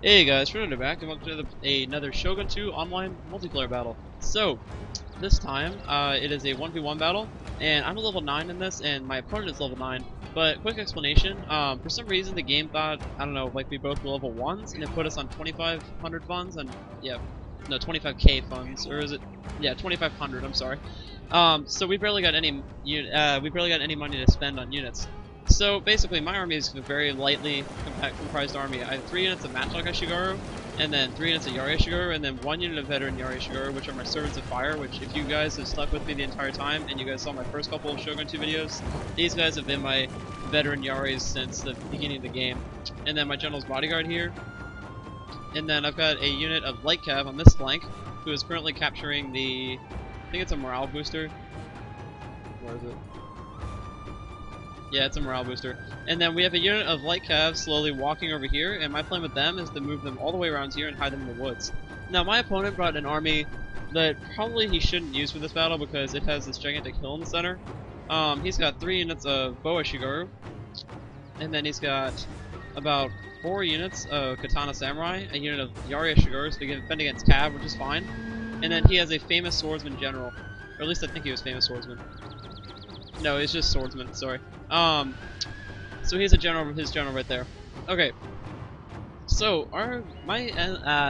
Hey guys, Fernando back, and welcome to another Shogun 2 online multiplayer battle. So, this time, it is a 1v1 battle, and I'm a level 9 in this, and my opponent is level 9. But, quick explanation, for some reason the game thought, I don't know, like we both were level 1s, and it put us on 2,500 funds, and, yeah, no, 25k funds, or is it, yeah, 2,500, I'm sorry. So we barely got any money to spend on units. So basically, my army is a very lightly comprised army. I have 3 units of Matchlock Ashigaru, and then 3 units of Yari Ashigaru, and then 1 unit of Veteran Yari Ashigaru, which are my Servants of Fire, which if you guys have stuck with me the entire time, and you guys saw my first couple of Shogun 2 videos, these guys have been my Veteran Yaris since the beginning of the game. And then my General's Bodyguard here. And then I've got a unit of Light Cav on this flank, who is currently capturing the, I think it's a morale booster. Where is it? Yeah, it's a morale booster. And then we have a unit of light cav slowly walking over here, and my plan with them is to move them all the way around here and hide them in the woods. Now, my opponent brought an army that probably he shouldn't use for this battle because it has this gigantic hill in the center. He's got 3 units of Boa Shigaru, and then he's got about 4 units of Katana Samurai, a unit of Yari Shigaru to defend against cav, which is fine. And then he has a famous swordsman general, or at least I think he was famous swordsman. No, it's just swordsman, sorry. So he's a general, his general right there. Okay. So, my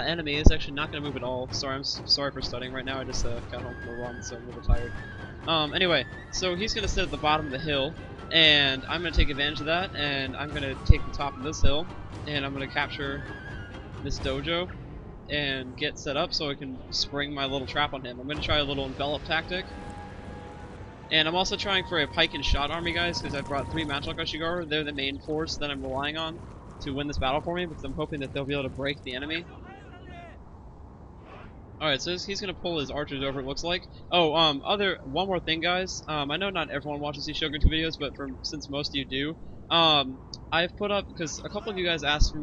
enemy is actually not going to move at all. Sorry, I'm sorry for studying right now, I just got home from a run, so I'm a little tired. Anyway, so he's going to sit at the bottom of the hill, and I'm going to take advantage of that, and I'm going to take the top of this hill, and I'm going to capture this dojo, and get set up so I can spring my little trap on him. I'm going to try a little envelop tactic. And I'm also trying for a pike and shot army, guys, because I brought 3 Matchlock Ashigaru. They're the main force that I'm relying on to win this battle for me, because I'm hoping that they'll be able to break the enemy. Alright, so he's going to pull his archers over, it looks like. Oh, one more thing, guys. I know not everyone watches these Shogun 2 videos, but since most of you do, I've put up, because a couple of you guys asked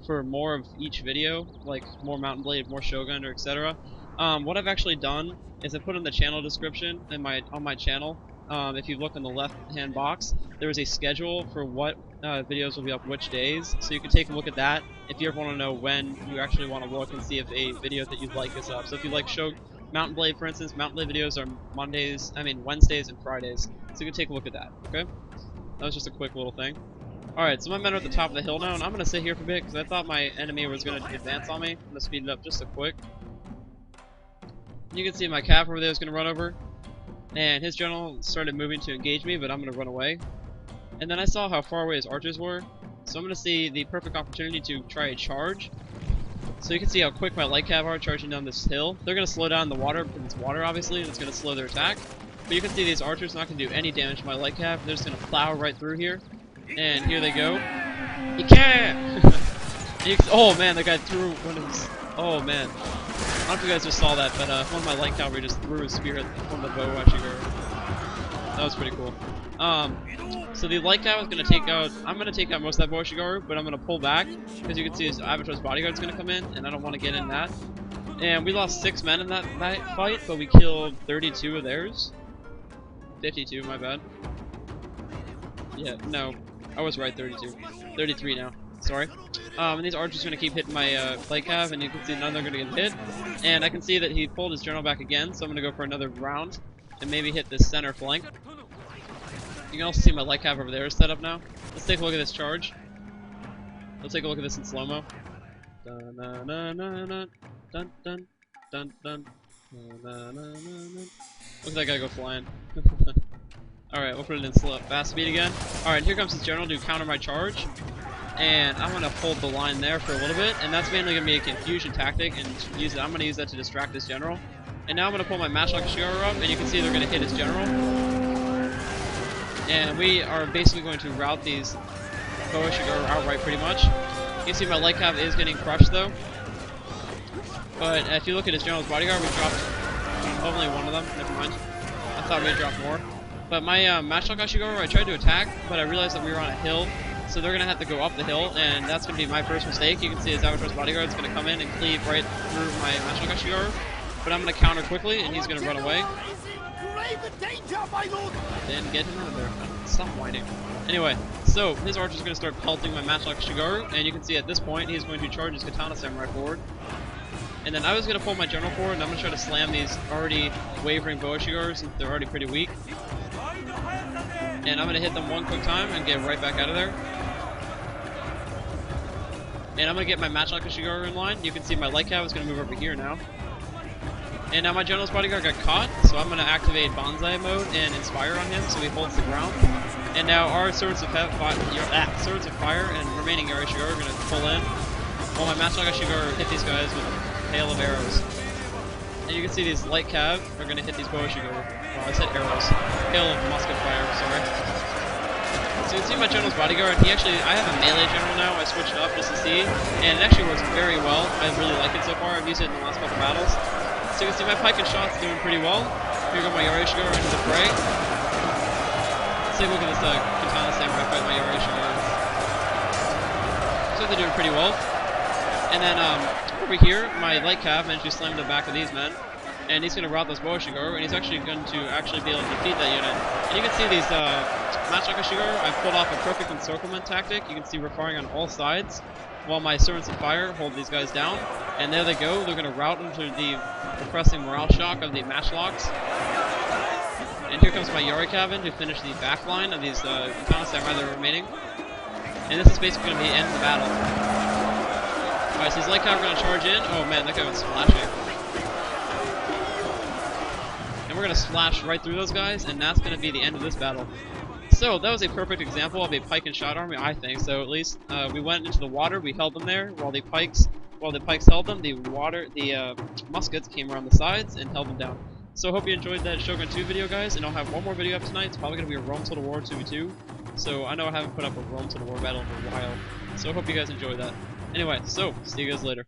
for more of each video, like more Mountain Blade, more Shogun, or etc. What I've actually done is I put in the channel description on my channel. If you look in the left-hand box, there is a schedule for what videos will be up which days, so you can take a look at that if you ever want to know when you actually want to look and see if a video that you'd like is up. So if you like Mountain Blade, for instance, Mountain Blade videos are Wednesdays and Fridays, so you can take a look at that. Okay, that was just a quick little thing. Alright, so my men are at the top of the hill now, and I'm gonna sit here for a bit because I thought my enemy was gonna advance on me. I'm gonna speed it up just a quick. You can see my cav over there is going to run over, and his general started moving to engage me, but I'm going to run away. And then I saw how far away his archers were, so I'm going to see the perfect opportunity to try a charge. So you can see how quick my light cav are charging down this hill. They're going to slow down the water, because it's water obviously, and it's going to slow their attack. But you can see these archers not going to do any damage to my light cav. They're just going to plow right through here. And here they go. You can't! Oh man, that guy threw one of his... Oh man. I don't know if you guys just saw that, but one of my light cavalry just threw his spear at one of the Boa Shigaru. That was pretty cool. So the light cav is going to take out, I'm going to take out most of that Boa Shigaru, but I'm going to pull back, because you can see his Avatar's bodyguard is going to come in, and I don't want to get in that. And we lost 6 men in that fight, but we killed 32 of theirs. 52, my bad. Yeah, no, I was right, 32. 33 now. Sorry. And these archers are going to keep hitting my light cav, and you can see none of them are going to get hit. And I can see that he pulled his general back again, so I'm going to go for another round and maybe hit this center flank. You can also see my light cav over there is set up now. Let's take a look at this charge. Let's take a look at this in slow-mo. Dun dun dun dun dun dun dun dun dun. Look at that guy go flying. Alright, we'll put it in fast speed again. Alright, here comes his general to counter my charge. And I'm going to hold the line there for a little bit, and that's mainly going to be a confusion tactic, and I'm going to use that to distract this general. And now I'm going to pull my Matchlock Ashigaru up, and you can see they're going to hit his general. And we are basically going to rout these Boa Shigaru outright pretty much. You can see my light cav is getting crushed though. But if you look at his general's bodyguard, we dropped only one of them, never mind. I thought we had dropped more. But my Matchlock Ashigaru, I tried to attack, but I realized that we were on a hill. So they're going to have to go up the hill, and that's going to be my first mistake. You can see his Avatar's bodyguard is going to come in and cleave right through my Matchlock Ashigaru. But I'm going to counter quickly, and he's going to run away. Then get him out of there. Stop whining. Anyway, So his archer's going to start pelting my matchlock Shigaru, and you can see at this point he's going to charge his Katana Samurai forward. And then I was going to pull my general forward, and I'm going to try to slam these already wavering Boa Shigaru since they're already pretty weak. And I'm going to hit them one quick time and get right back out of there. And I'm going to get my matchlock Shigaru in line. You can see my light cav is going to move over here now. And now my general's bodyguard got caught, so I'm going to activate Banzai mode and Inspire on him so he holds the ground. And now our Swords of Fire and remaining Yari Shigaru are going to pull in, while my matchlock Shigaru hit these guys with a hail of arrows. And you can see these light cav are going to hit these Boa Shigaru. Well, I said arrows. Hail of musket fire, sorry. So you can see my general's bodyguard. I have a melee general now. I switched it up just to see, and it actually works very well. I really like it so far. I've used it in the last couple battles. So you can see my pike and shot's doing pretty well. Here go my Yari Shigaru into the fray. Let's take a look at this Katana Samurai fight my Yari Shigaru. So they're doing pretty well. And then over here, my light cav managed to slam the back of these men. And he's going to rout those Boa Shigaru, and he's actually going to be able to defeat that unit. And you can see these matchlock Shigaru, I've pulled off a perfect encirclement tactic. You can see we're firing on all sides, while my Servants of Fire hold these guys down. And there they go, they're going to rout into the depressing morale shock of the matchlocks. And here comes my Yari Cav to finish the back line of these Katana Samurai that are remaining. And this is basically going to be the end of the battle. Alright, so these light cav are going to charge in. Oh man, that guy was splashing. And we're going to splash right through those guys, and that's going to be the end of this battle. So that was a perfect example of a pike and shot army, I think. So at least we went into the water, we held them there, while the pikes held them. The muskets came around the sides and held them down. So I hope you enjoyed that Shogun 2 video, guys, and I'll have one more video up tonight. It's probably going to be a Rome Total War 2v2. So I know I haven't put up a Rome Total War battle for a while. So I hope you guys enjoyed that. Anyway, so see you guys later.